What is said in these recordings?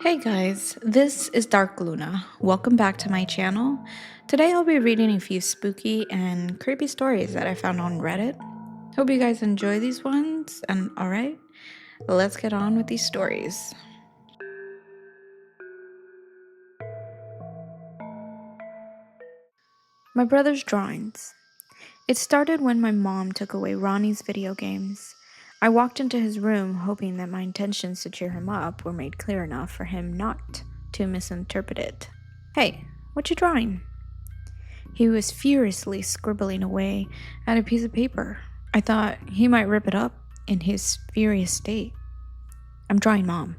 Hey guys, this is Dark Luna. Welcome back to my channel. Today I'll be reading a few spooky and creepy stories that I found on Reddit. Hope you guys enjoy these ones, and alright, let's get on with these stories. My brother's drawings. It started when my mom took away Ronnie's video games. I walked into his room hoping that my intentions to cheer him up were made clear enough for him not to misinterpret it. Hey, what you drawing? He was furiously scribbling away at a piece of paper. I thought he might rip it up in his furious state. I'm drawing Mom.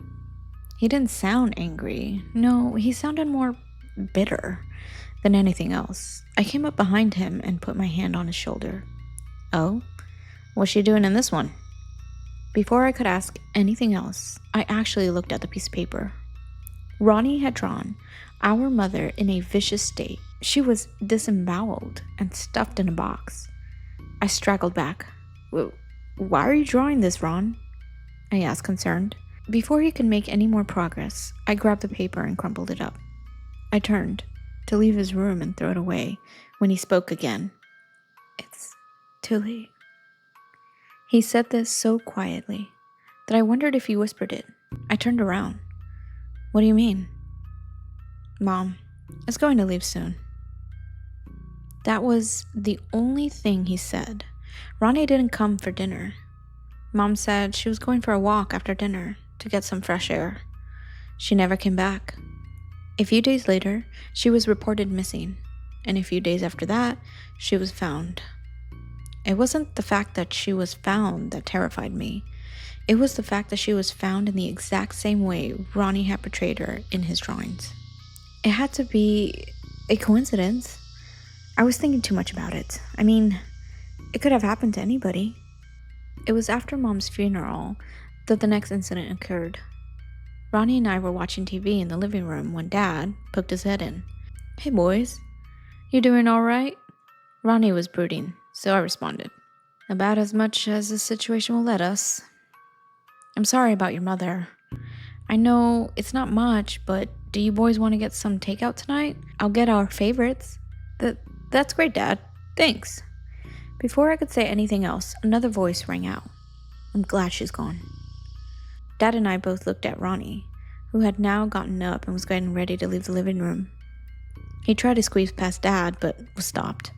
He didn't sound angry. No, he sounded more bitter than anything else. I came up behind him and put my hand on his shoulder. Oh? What's she doing in this one? Before I could ask anything else, I actually looked at the piece of paper. Ronnie had drawn our mother in a vicious state. She was disemboweled and stuffed in a box. I straggled back. Why are you drawing this, Ron? I asked, concerned. Before he could make any more progress, I grabbed the paper and crumpled it up. I turned to leave his room and throw it away when he spoke again. It's too late. He said this so quietly that I wondered if he whispered it. I turned around. What do you mean? Mom is going to leave soon. That was the only thing he said. Ronnie didn't come for dinner. Mom said she was going for a walk after dinner to get some fresh air. She never came back. A few days later, she was reported missing, and a few days after that, she was found. It wasn't the fact that she was found that terrified me. It was the fact that she was found in the exact same way Ronnie had portrayed her in his drawings. It had to be a coincidence. I was thinking too much about it. I mean, it could have happened to anybody. It was after Mom's funeral that the next incident occurred. Ronnie and I were watching TV in the living room when Dad poked his head in. Hey boys, you doing all right? Ronnie was brooding, so I responded. About as much as the situation will let us. I'm sorry about your mother. I know it's not much, but do you boys want to get some takeout tonight? I'll get our favorites. That's great, Dad. Thanks. Before I could say anything else, another voice rang out. I'm glad she's gone. Dad and I both looked at Ronnie, who had now gotten up and was getting ready to leave the living room. He tried to squeeze past Dad, but was stopped.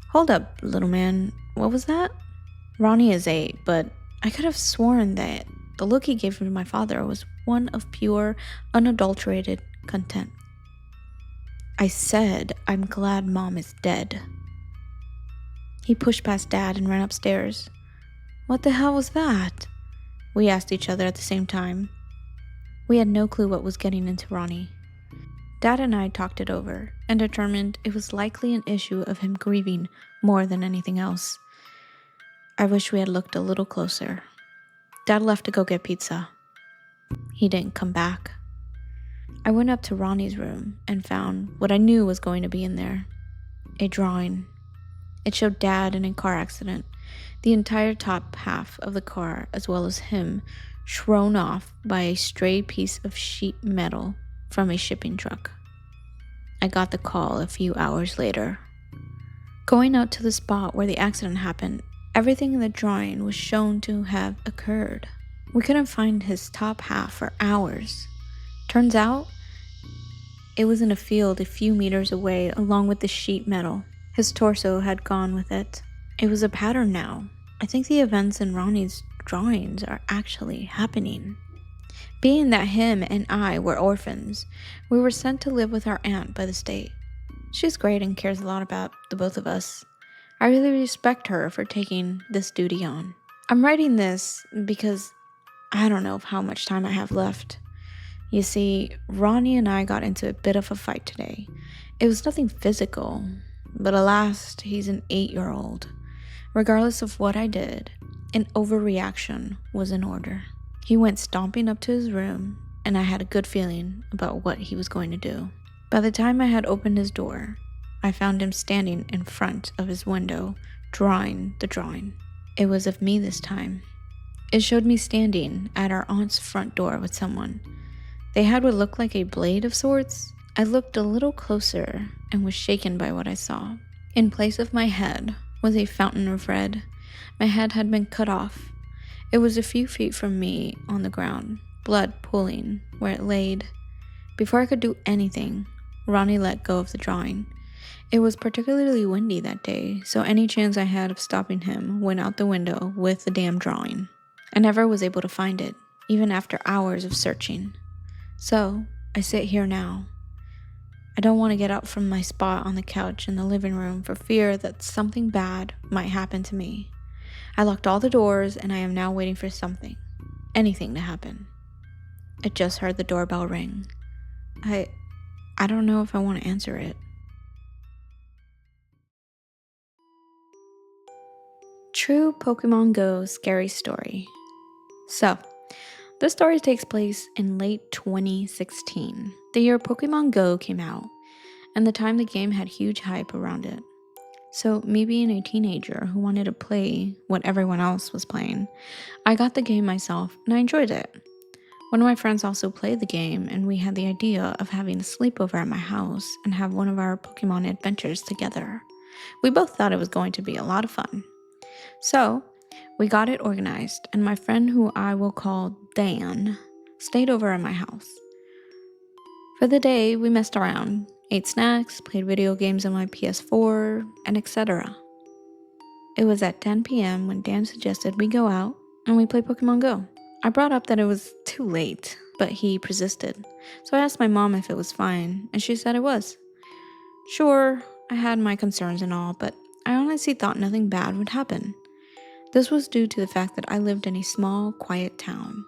Hold up, little man. What was that? Ronnie is 8, but I could have sworn that the look he gave to my father was one of pure, unadulterated contempt. I said, I'm glad Mom is dead. He pushed past Dad and ran upstairs. What the hell was that? We asked each other at the same time. We had no clue what was getting into Ronnie. Dad and I talked it over and determined it was likely an issue of him grieving more than anything else. I wish we had looked a little closer. Dad left to go get pizza. He didn't come back. I went up to Ronnie's room and found what I knew was going to be in there. A drawing. It showed Dad in a car accident, the entire top half of the car as well as him thrown off by a stray piece of sheet metal from a shipping truck. I got the call a few hours later. Going out to the spot where the accident happened, everything in the drawing was shown to have occurred. We couldn't find his top half for hours. Turns out, it was in a field a few meters away along with the sheet metal. His torso had gone with it. It was a pattern now. I think the events in Ronnie's drawings are actually happening. Being that him and I were orphans, we were sent to live with our aunt by the state. She's great and cares a lot about the both of us. I really respect her for taking this duty on. I'm writing this because I don't know how much time I have left. You see, Ronnie and I got into a bit of a fight today. It was nothing physical, but alas, he's an 8-year-old. Regardless of what I did, an overreaction was in order. He went stomping up to his room, and I had a good feeling about what he was going to do. By the time I had opened his door, I found him standing in front of his window, drawing the drawing. It was of me this time. It showed me standing at our aunt's front door with someone. They had what looked like a blade of sorts. I looked a little closer and was shaken by what I saw. In place of my head was a fountain of red. My head had been cut off. It was a few feet from me on the ground, blood pooling where it laid. Before I could do anything, Ronnie let go of the drawing. It was particularly windy that day, so any chance I had of stopping him went out the window with the damn drawing. I never was able to find it, even after hours of searching. So, I sit here now. I don't want to get up from my spot on the couch in the living room for fear that something bad might happen to me. I locked all the doors and I am now waiting for anything to happen. I just heard the doorbell ring. I don't know if I want to answer it. True Pokemon Go scary story. So, this story takes place in late 2016, the year Pokemon Go came out, and the time the game had huge hype around it. So, me being a teenager who wanted to play what everyone else was playing, I got the game myself and I enjoyed it. One of my friends also played the game, and we had the idea of having a sleepover at my house and have one of our Pokemon adventures together. We both thought it was going to be a lot of fun. So, we got it organized, and my friend, who I will call Dan, stayed over at my house. For the day, we messed around, ate snacks, played video games on my PS4, and etc. It was at 10 p.m. when Dan suggested we go out and we play Pokemon Go. I brought up that it was too late, but he persisted. So I asked my mom if it was fine, and she said it was. Sure, I had my concerns and all, but I honestly thought nothing bad would happen. This was due to the fact that I lived in a small, quiet town.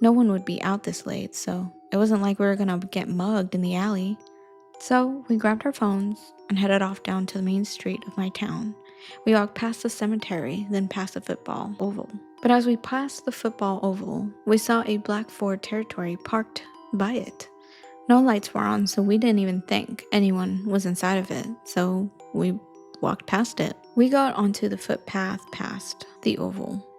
No one would be out this late, so it wasn't like we were gonna get mugged in the alley. So we grabbed our phones and headed off down to the main street of my town. We walked past the cemetery, then past the football oval. But as we passed the football oval, we saw a black Ford Territory parked by it. No lights were on, so we didn't even think anyone was inside of it, so we walked past it. We got onto the footpath past the oval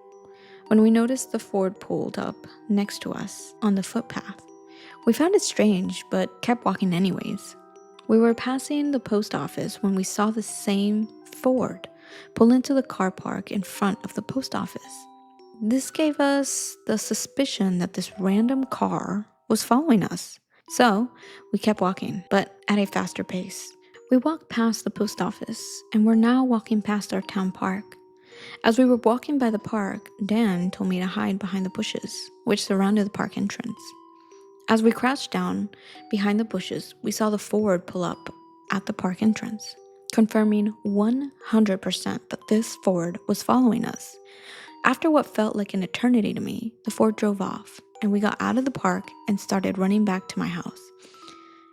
when we noticed the Ford pulled up next to us on the footpath. We found it strange, but kept walking anyways. We were passing the post office when we saw the same Ford pull into the car park in front of the post office. This gave us the suspicion that this random car was following us. So we kept walking, but at a faster pace. We walked past the post office and we're now walking past our town park. As we were walking by the park, Dan told me to hide behind the bushes, which surrounded the park entrance. As we crouched down behind the bushes, we saw the Ford pull up at the park entrance, confirming 100% that this Ford was following us. After what felt like an eternity to me, the Ford drove off, and we got out of the park and started running back to my house.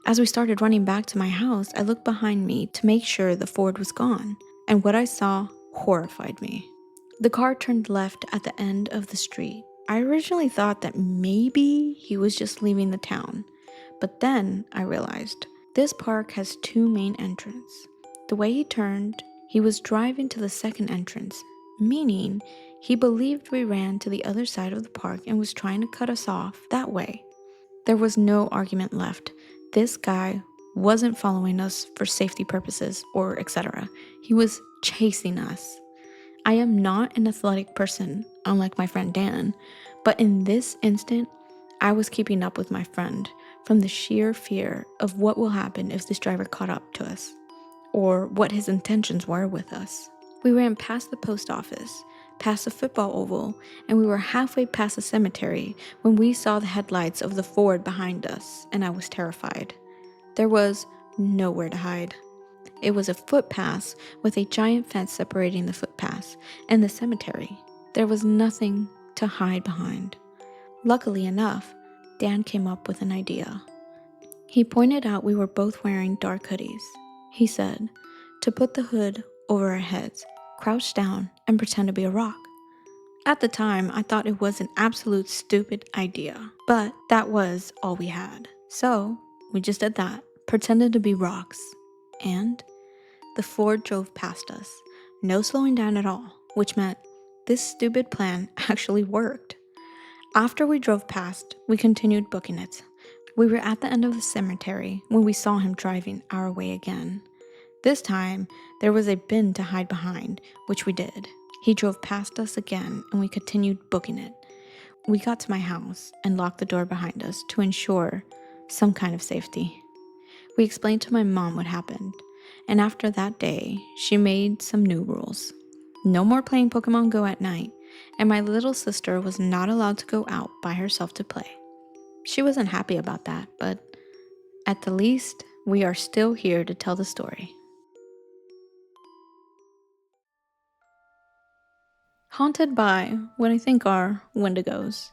As we started running back to my house, I looked behind me to make sure the Ford was gone, and what I saw horrified me. The car turned left at the end of the street. I originally thought that maybe he was just leaving the town, but then I realized this park has two main entrances. The way he turned, he was driving to the second entrance, meaning he believed we ran to the other side of the park and was trying to cut us off that way. There was no argument left. This guy wasn't following us for safety purposes or etc. He was chasing us. I am not an athletic person, unlike my friend Dan, but in this instant, I was keeping up with my friend from the sheer fear of what will happen if this driver caught up to us, or what his intentions were with us. We ran past the post office, past the football oval, and we were halfway past the cemetery when we saw the headlights of the Ford behind us, and I was terrified. There was nowhere to hide. It was a footpath with a giant fence separating the footpath and the cemetery. There was nothing to hide behind. Luckily enough, Dan came up with an idea. He pointed out we were both wearing dark hoodies. He said to put the hood over our heads, crouch down, and pretend to be a rock. At the time, I thought it was an absolute stupid idea, but that was all we had. So we just did that, pretended to be rocks, and the Ford drove past us, no slowing down at all, which meant this stupid plan actually worked. After we drove past, we continued booking it. We were at the end of the cemetery when we saw him driving our way again. This time, there was a bin to hide behind, which we did. He drove past us again, and we continued booking it. We got to my house and locked the door behind us to ensure some kind of safety. We explained to my mom what happened, and after that day, she made some new rules. No more playing Pokemon Go at night, and my little sister was not allowed to go out by herself to play. She wasn't happy about that, but at the least, we are still here to tell the story. Haunted by what I think are Wendigos.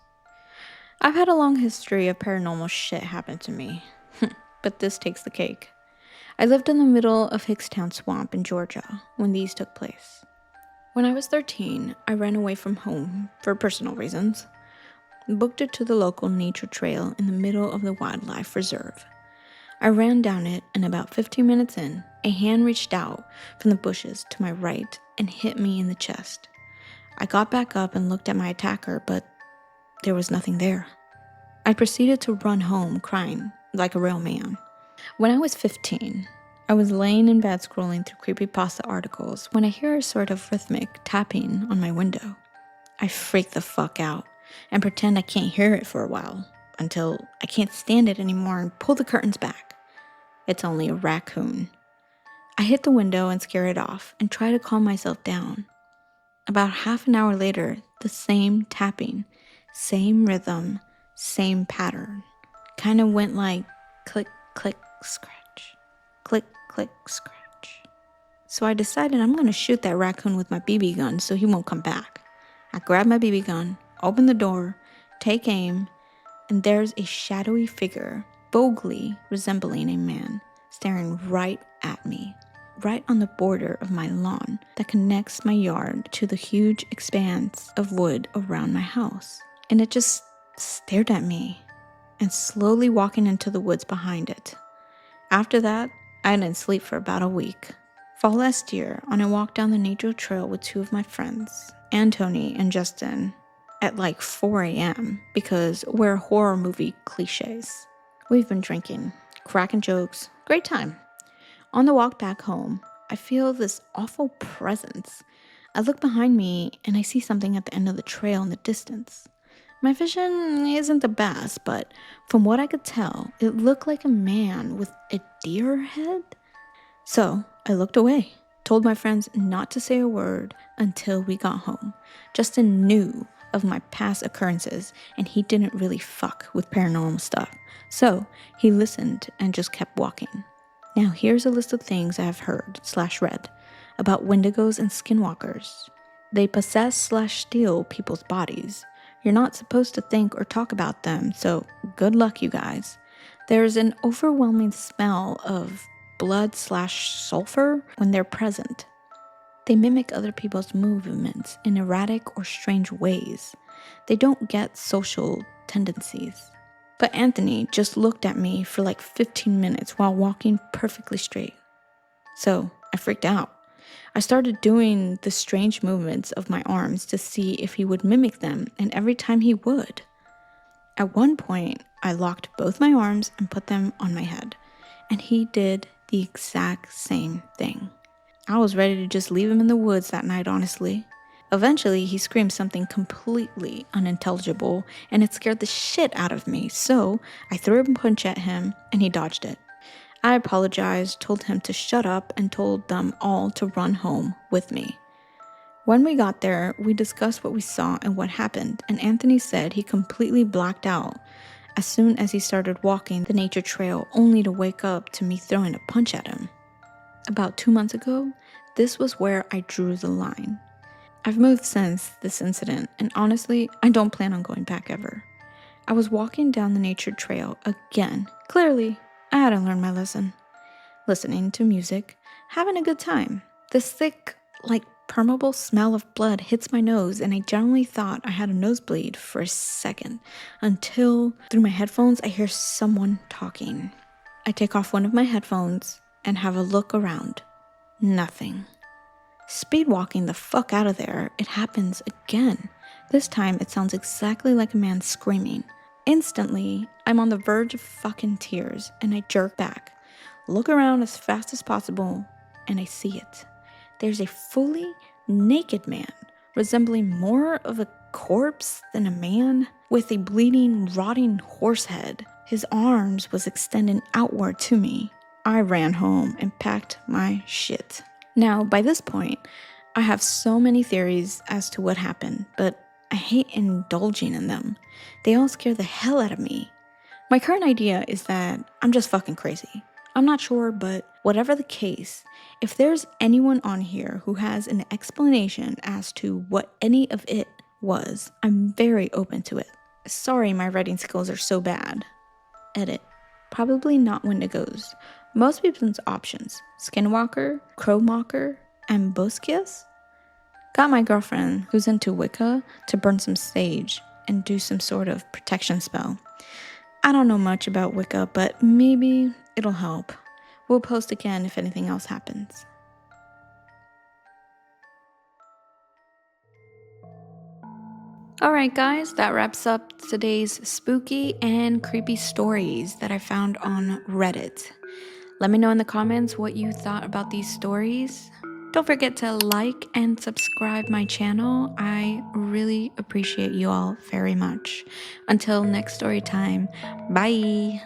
I've had a long history of paranormal shit happen to me, but this takes the cake. I lived in the middle of Hickstown Swamp in Georgia when these took place. When I was 13, I ran away from home for personal reasons, booked it to the local nature trail in the middle of the wildlife reserve. I ran down it, and about 15 minutes in, a hand reached out from the bushes to my right and hit me in the chest. I got back up and looked at my attacker, but there was nothing there. I proceeded to run home crying like a real man. When I was 15, I was laying in bed scrolling through creepypasta articles when I hear a sort of rhythmic tapping on my window. I freak the fuck out and pretend I can't hear it for a while until I can't stand it anymore and pull the curtains back. It's only a raccoon. I hit the window and scare it off and try to calm myself down. About half an hour later, the same tapping, same rhythm, same pattern. Kind of went like click, click, scratch. Click, click, scratch. So I decided I'm going to shoot that raccoon with my BB gun so he won't come back. I grab my BB gun, open the door, take aim, and there's a shadowy figure, vaguely resembling a man, staring right at me, right on the border of my lawn that connects my yard to the huge expanse of wood around my house. And it just stared at me and slowly walking into the woods behind it. After that, I didn't sleep for about a week. Fall last year, on a walk down the nature trail with two of my friends, Anthony and Justin, at like 4 a.m. because we're horror movie cliches. We've been drinking, cracking jokes, great time. On the walk back home, I feel this awful presence. I look behind me and I see something at the end of the trail in the distance. My vision isn't the best, but from what I could tell, it looked like a man with a deer head. So I looked away, told my friends not to say a word until we got home. Justin knew of my past occurrences and he didn't really fuck with paranormal stuff. So he listened and just kept walking. Now here's a list of things I have heard/read about Wendigos and skinwalkers. They possess/steal people's bodies. You're not supposed to think or talk about them, so good luck, you guys. There's an overwhelming smell of blood/sulfur when they're present. They mimic other people's movements in erratic or strange ways. They don't get social tendencies. But Anthony just looked at me for like 15 minutes while walking perfectly straight. So I freaked out. I started doing the strange movements of my arms to see if he would mimic them, and every time he would. At one point, I locked both my arms and put them on my head, and he did the exact same thing. I was ready to just leave him in the woods that night, honestly. Eventually, he screamed something completely unintelligible, and it scared the shit out of me, so I threw a punch at him, and he dodged it. I apologized, told him to shut up, and told them all to run home with me. When we got there, we discussed what we saw and what happened, and Anthony said he completely blacked out as soon as he started walking the nature trail, only to wake up to me throwing a punch at him. About 2 months ago, this was where I drew the line. I've moved since this incident, and honestly, I don't plan on going back ever. I was walking down the nature trail again. Clearly, I hadn't learned my lesson. Listening to music, having a good time. This thick, like permeable smell of blood hits my nose, and I generally thought I had a nosebleed for a second, until through my headphones I hear someone talking. I take off one of my headphones and have a look around. Nothing. Speed walking the fuck out of there, it happens again. This time it sounds exactly like a man screaming, Instantly, I'm on the verge of fucking tears and I jerk back, look around as fast as possible, and I see it. There's a fully naked man, resembling more of a corpse than a man, with a bleeding, rotting horse head. His arms was extended outward to me. I ran home and packed my shit. Now, by this point, I have so many theories as to what happened, but I hate indulging in them. They all scare the hell out of me. My current idea is that I'm just fucking crazy. I'm not sure, but whatever the case, if there's anyone on here who has an explanation as to what any of it was, I'm very open to it. Sorry my writing skills are so bad. Edit. Probably not Wendigos. Most people's options: Skinwalker, Crowwalker, and Bosquias. Got my girlfriend, who's into Wicca, to burn some sage and do some sort of protection spell. I don't know much about Wicca, but maybe it'll help. We'll post again if anything else happens. Alright guys, that wraps up today's spooky and creepy stories that I found on Reddit. Let me know in the comments what you thought about these stories. Don't forget to like and subscribe my channel. I really appreciate you all very much. Until next story time, bye!